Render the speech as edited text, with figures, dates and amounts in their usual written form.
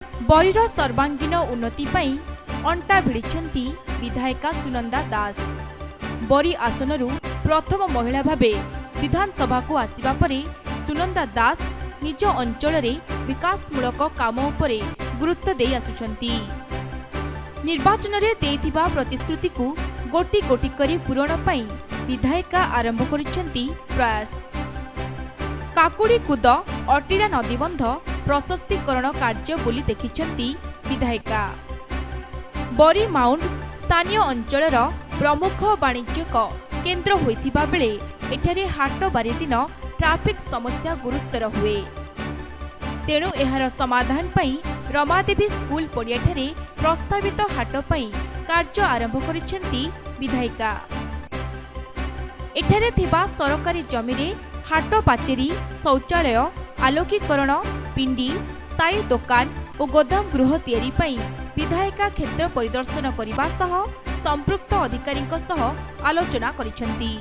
बरीर सर्वांगीन उन्नति पई अंटा भिड़िछंती विधायिका सुनंदा दास। बरी आसनरु प्रथम महिला भावे विधानसभा को आसिबा परे सुनंदा दास निज अंचल रे विकासमूलक काम उपरे गुरुत्व देई आसुछंती। निर्वाचन रे देइथिबा प्रतिश्रुति को गोटी गोटी करी पूरण पई विधायिका आरंभ करिछंती प्रयास। काकुड़ी कुद अटीरा नदीबंध प्रशस्तीकरण कार्य बोली देखिछंती विधायिका। बरी माउंट स्थानीय अंचलर प्रमुख वाणिज्यिक केन्द्र होइथिबा बेले एठारे हाट बारी दिन ट्राफिक समस्या गुरुतर हुए। तेणु एहार समाधान पई रमादेवी स्कूल पड़ियाठारे प्रस्तावित हाट पई कार्य आरंभ करिछंती विधायिका। एठारे थिबा सरकारी जमीरे हाट पाचेरी, शौचालय, आलोकीकरण, पिंडी, स्थायी दुकान और गोदाम गृह तैयारी पई विधायिका क्षेत्र परिदर्शन करने संपृक्त अधिकारी आलोचना करिछंती।